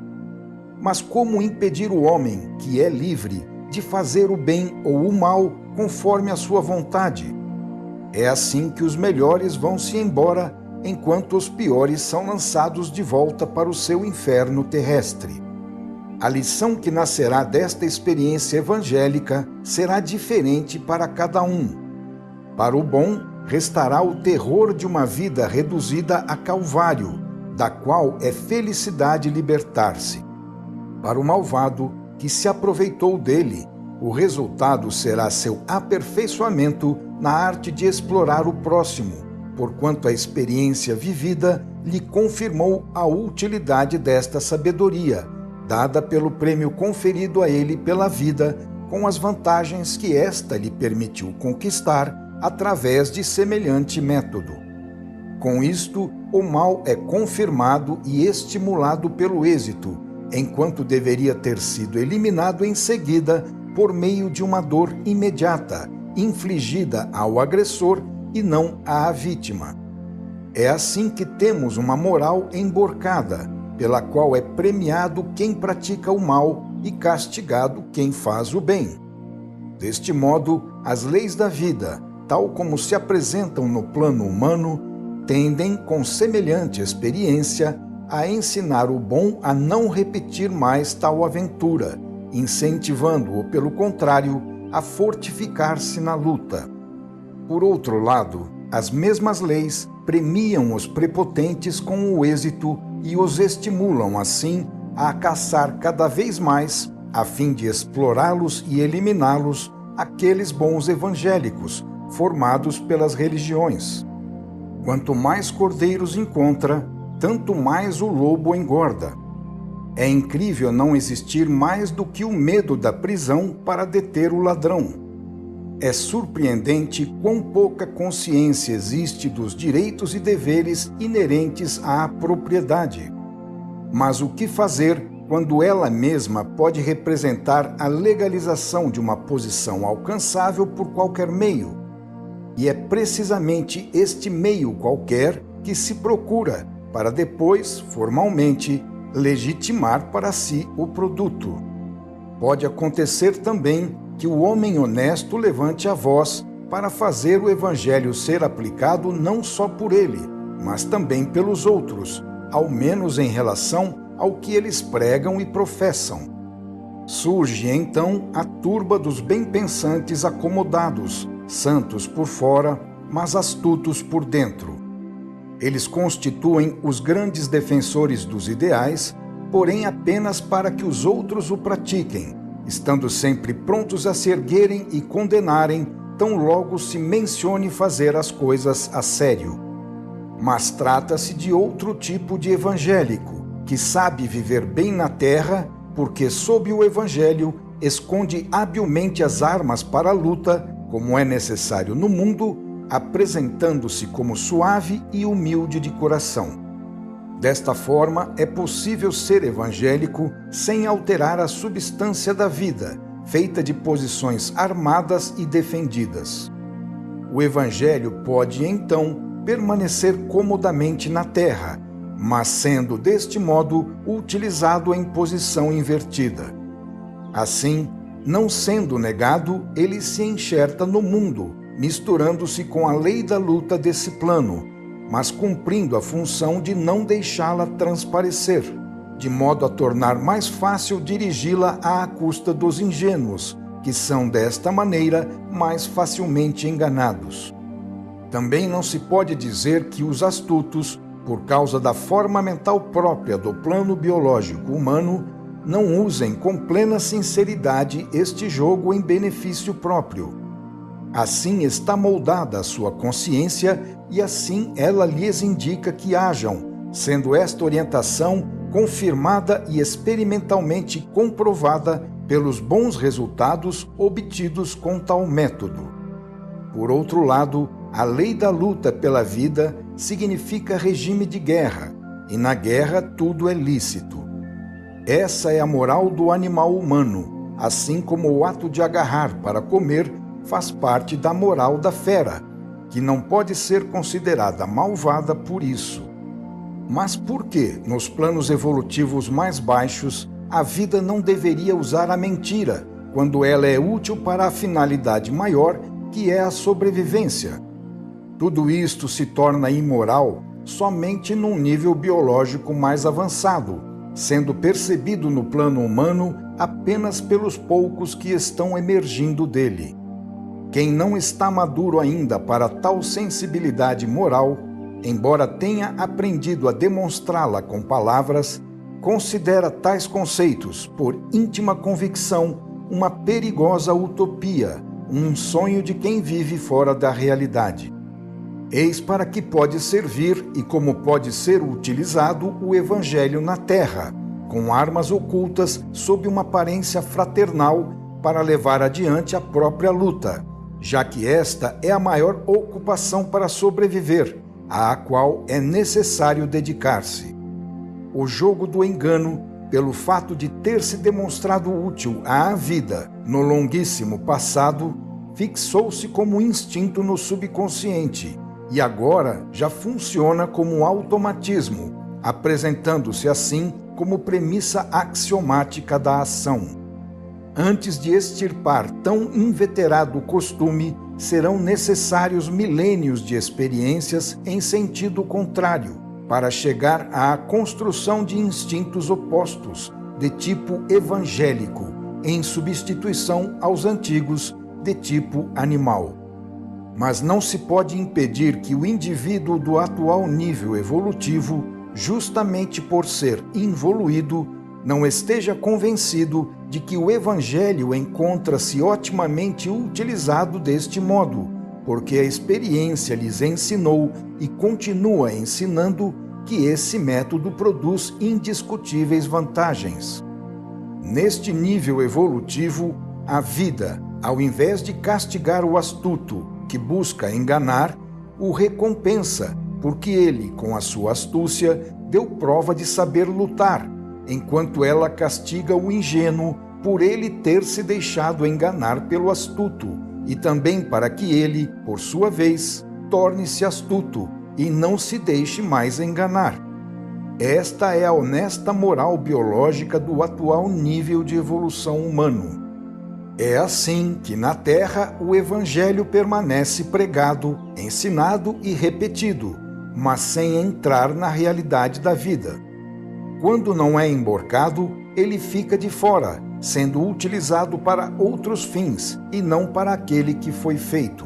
Mas como impedir o homem, que é livre, de fazer o bem ou o mal conforme a sua vontade? É assim que os melhores vão-se embora, enquanto os piores são lançados de volta para o seu inferno terrestre. A lição que nascerá desta experiência evangélica será diferente para cada um. Para o bom, restará o terror de uma vida reduzida a calvário, da qual é felicidade libertar-se. Para o malvado, que se aproveitou dele, o resultado será seu aperfeiçoamento na arte de explorar o próximo, porquanto a experiência vivida lhe confirmou a utilidade desta sabedoria, dada pelo prêmio conferido a ele pela vida, com as vantagens que esta lhe permitiu conquistar através de semelhante método. Com isto, o mal é confirmado e estimulado pelo êxito, enquanto deveria ter sido eliminado em seguida por meio de uma dor imediata, infligida ao agressor e não à vítima. É assim que temos uma moral emborcada, pela qual é premiado quem pratica o mal e castigado quem faz o bem. Deste modo, as leis da vida, tal como se apresentam no plano humano, tendem, com semelhante experiência, a ensinar o bom a não repetir mais tal aventura, incentivando-o, pelo contrário, a fortificar-se na luta. Por outro lado, as mesmas leis premiam os prepotentes com o êxito e os estimulam, assim, a caçar cada vez mais, a fim de explorá-los e eliminá-los, aqueles bons evangélicos, formados pelas religiões. Quanto mais cordeiros encontra, tanto mais o lobo engorda. É incrível não existir mais do que o medo da prisão para deter o ladrão. É surpreendente quão pouca consciência existe dos direitos e deveres inerentes à propriedade. Mas o que fazer quando ela mesma pode representar a legalização de uma posição alcançável por qualquer meio? E é precisamente este meio qualquer que se procura para depois, formalmente, legitimar para si o produto. Pode acontecer também que o homem honesto levante a voz para fazer o Evangelho ser aplicado não só por ele, mas também pelos outros, ao menos em relação ao que eles pregam e professam. Surge então a turba dos bem-pensantes acomodados, santos por fora, mas astutos por dentro. Eles constituem os grandes defensores dos ideais, porém apenas para que os outros o pratiquem, estando sempre prontos a se erguerem e condenarem tão logo se mencione fazer as coisas a sério. Mas trata-se de outro tipo de evangélico, que sabe viver bem na terra, porque sob o evangelho esconde habilmente as armas para a luta, como é necessário no mundo, apresentando-se como suave e humilde de coração. Desta forma, é possível ser evangélico sem alterar a substância da vida, feita de posições armadas e defendidas. O evangelho pode, então, permanecer comodamente na terra, mas sendo deste modo utilizado em posição invertida. Assim, não sendo negado, ele se enxerta no mundo, misturando-se com a lei da luta desse plano, mas cumprindo a função de não deixá-la transparecer, de modo a tornar mais fácil dirigi-la à custa dos ingênuos, que são desta maneira mais facilmente enganados. Também não se pode dizer que os astutos, por causa da forma mental própria do plano biológico humano, não usem com plena sinceridade este jogo em benefício próprio. Assim está moldada a sua consciência e assim ela lhes indica que hajam, sendo esta orientação confirmada e experimentalmente comprovada pelos bons resultados obtidos com tal método. Por outro lado, a lei da luta pela vida significa regime de guerra, e na guerra tudo é lícito. Essa é a moral do animal humano, assim como o ato de agarrar para comer faz parte da moral da fera, que não pode ser considerada malvada por isso. Mas por que, nos planos evolutivos mais baixos, a vida não deveria usar a mentira, quando ela é útil para a finalidade maior, que é a sobrevivência? Tudo isto se torna imoral somente num nível biológico mais avançado, sendo percebido no plano humano apenas pelos poucos que estão emergindo dele. Quem não está maduro ainda para tal sensibilidade moral, embora tenha aprendido a demonstrá-la com palavras, considera tais conceitos, por íntima convicção, uma perigosa utopia, um sonho de quem vive fora da realidade. Eis para que pode servir e como pode ser utilizado o Evangelho na Terra, com armas ocultas sob uma aparência fraternal para levar adiante a própria luta, já que esta é a maior ocupação para sobreviver, à qual é necessário dedicar-se. O jogo do engano, pelo fato de ter se demonstrado útil à vida no longuíssimo passado, fixou-se como instinto no subconsciente e agora já funciona como um automatismo, apresentando-se assim como premissa axiomática da ação. Antes de extirpar tão inveterado costume, serão necessários milênios de experiências em sentido contrário, para chegar à construção de instintos opostos, de tipo evangélico, em substituição aos antigos, de tipo animal. Mas não se pode impedir que o indivíduo do atual nível evolutivo, justamente por ser involuído, não esteja convencido de que o Evangelho encontra-se otimamente utilizado deste modo, porque a experiência lhes ensinou e continua ensinando que esse método produz indiscutíveis vantagens. Neste nível evolutivo, a vida, ao invés de castigar o astuto, que busca enganar, o recompensa, porque ele, com a sua astúcia, deu prova de saber lutar, enquanto ela castiga o ingênuo por ele ter se deixado enganar pelo astuto, e também para que ele, por sua vez, torne-se astuto e não se deixe mais enganar. Esta é a honesta moral biológica do atual nível de evolução humano. É assim que na Terra o Evangelho permanece pregado, ensinado e repetido, mas sem entrar na realidade da vida. Quando não é emborcado, ele fica de fora, sendo utilizado para outros fins e não para aquele que foi feito.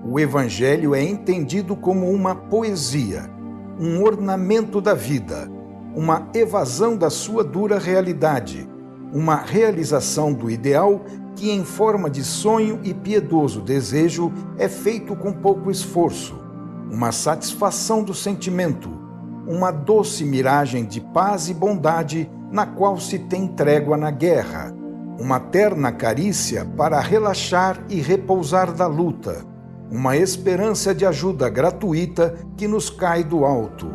O Evangelho é entendido como uma poesia, um ornamento da vida, uma evasão da sua dura realidade, uma realização do ideal que em forma de sonho e piedoso desejo é feito com pouco esforço, uma satisfação do sentimento, uma doce miragem de paz e bondade na qual se tem trégua na guerra, uma terna carícia para relaxar e repousar da luta, uma esperança de ajuda gratuita que nos cai do alto,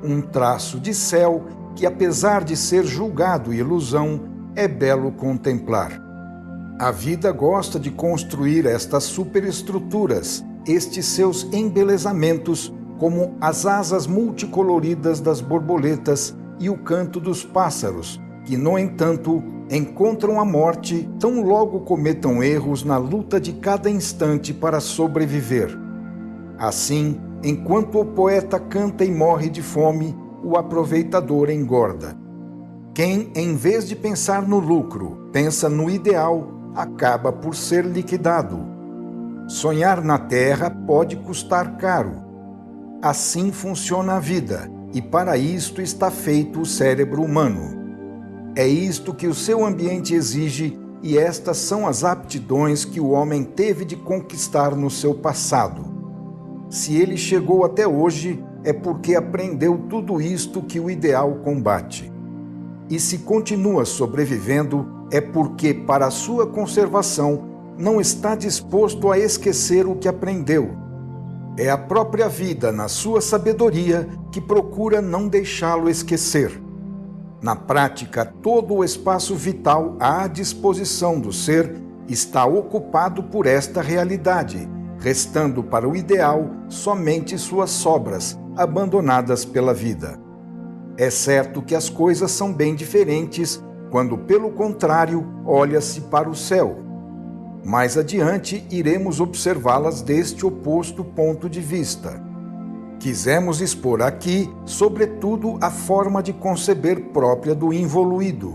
um traço de céu que, apesar de ser julgado ilusão, é belo contemplar. A vida gosta de construir estas superestruturas, estes seus embelezamentos, como as asas multicoloridas das borboletas e o canto dos pássaros, que, no entanto, encontram a morte tão logo cometam erros na luta de cada instante para sobreviver. Assim, enquanto o poeta canta e morre de fome, o aproveitador engorda. Quem, em vez de pensar no lucro, pensa no ideal, acaba por ser liquidado. Sonhar na terra pode custar caro. Assim funciona a vida, e para isto está feito o cérebro humano. É isto que o seu ambiente exige, e estas são as aptidões que o homem teve de conquistar no seu passado. Se ele chegou até hoje, é porque aprendeu tudo isto que o ideal combate. E se continua sobrevivendo, é porque, para a sua conservação, não está disposto a esquecer o que aprendeu. É a própria vida, na sua sabedoria, que procura não deixá-lo esquecer. Na prática, todo o espaço vital à disposição do ser está ocupado por esta realidade, restando para o ideal somente suas sobras, abandonadas pela vida. É certo que as coisas são bem diferentes quando, pelo contrário, olha-se para o céu. Mais adiante, iremos observá-las deste oposto ponto de vista. Quisemos expor aqui, sobretudo, a forma de conceber própria do involuído.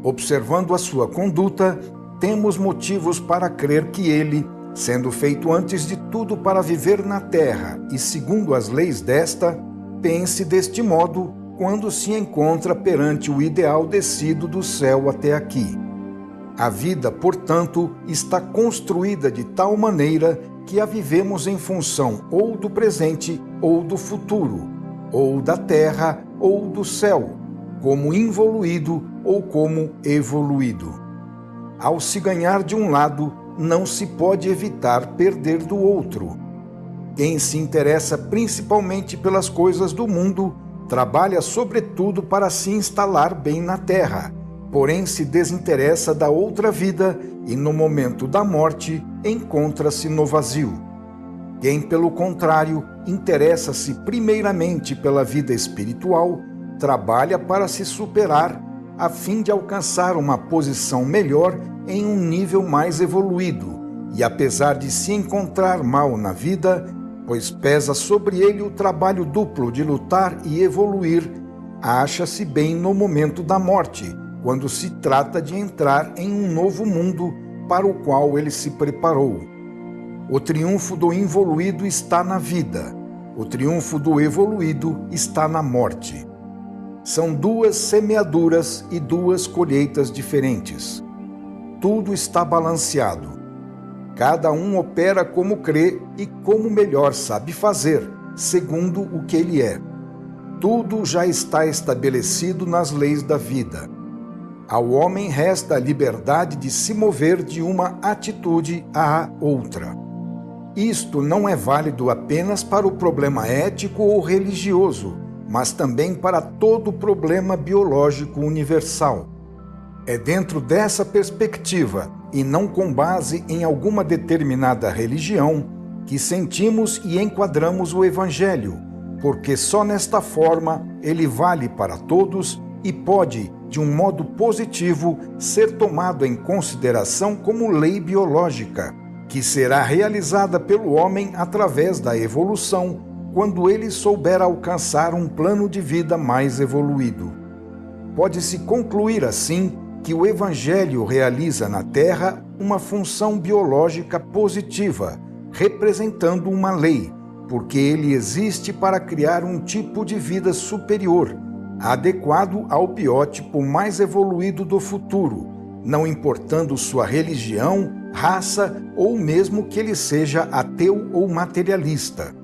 Observando a sua conduta, temos motivos para crer que ele, sendo feito antes de tudo para viver na terra e segundo as leis desta, pense deste modo quando se encontra perante o ideal descido do céu até aqui. A vida, portanto, está construída de tal maneira que a vivemos em função ou do presente ou do futuro, ou da terra ou do céu, como involuído ou como evoluído. Ao se ganhar de um lado, não se pode evitar perder do outro. Quem se interessa principalmente pelas coisas do mundo, trabalha sobretudo para se instalar bem na terra, porém se desinteressa da outra vida e, no momento da morte, encontra-se no vazio. Quem, pelo contrário, interessa-se primeiramente pela vida espiritual, trabalha para se superar, a fim de alcançar uma posição melhor em um nível mais evoluído, e apesar de se encontrar mal na vida, pois pesa sobre ele o trabalho duplo de lutar e evoluir, acha-se bem no momento da morte, quando se trata de entrar em um novo mundo para o qual ele se preparou. O triunfo do involuído está na vida, o triunfo do evoluído está na morte. São duas semeaduras e duas colheitas diferentes. Tudo está balanceado. Cada um opera como crê e como melhor sabe fazer, segundo o que ele é. Tudo já está estabelecido nas leis da vida. Ao homem resta a liberdade de se mover de uma atitude à outra. Isto não é válido apenas para o problema ético ou religioso, mas também para todo problema biológico universal. É dentro dessa perspectiva, e não com base em alguma determinada religião, que sentimos e enquadramos o Evangelho, porque só nesta forma ele vale para todos e pode, de um modo positivo, ser tomado em consideração como lei biológica, que será realizada pelo homem através da evolução, quando ele souber alcançar um plano de vida mais evoluído. Pode-se concluir assim que o Evangelho realiza na Terra uma função biológica positiva, representando uma lei, porque ele existe para criar um tipo de vida superior, adequado ao biótipo mais evoluído do futuro, não importando sua religião, raça ou mesmo que ele seja ateu ou materialista.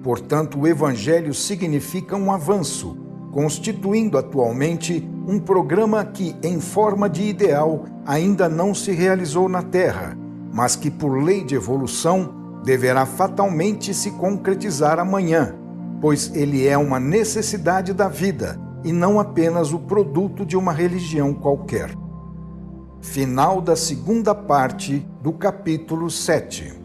Portanto, o Evangelho significa um avanço, constituindo atualmente um programa que, em forma de ideal, ainda não se realizou na Terra, mas que, por lei de evolução, deverá fatalmente se concretizar amanhã, pois ele é uma necessidade da vida e não apenas o produto de uma religião qualquer. Final da segunda parte do capítulo 7.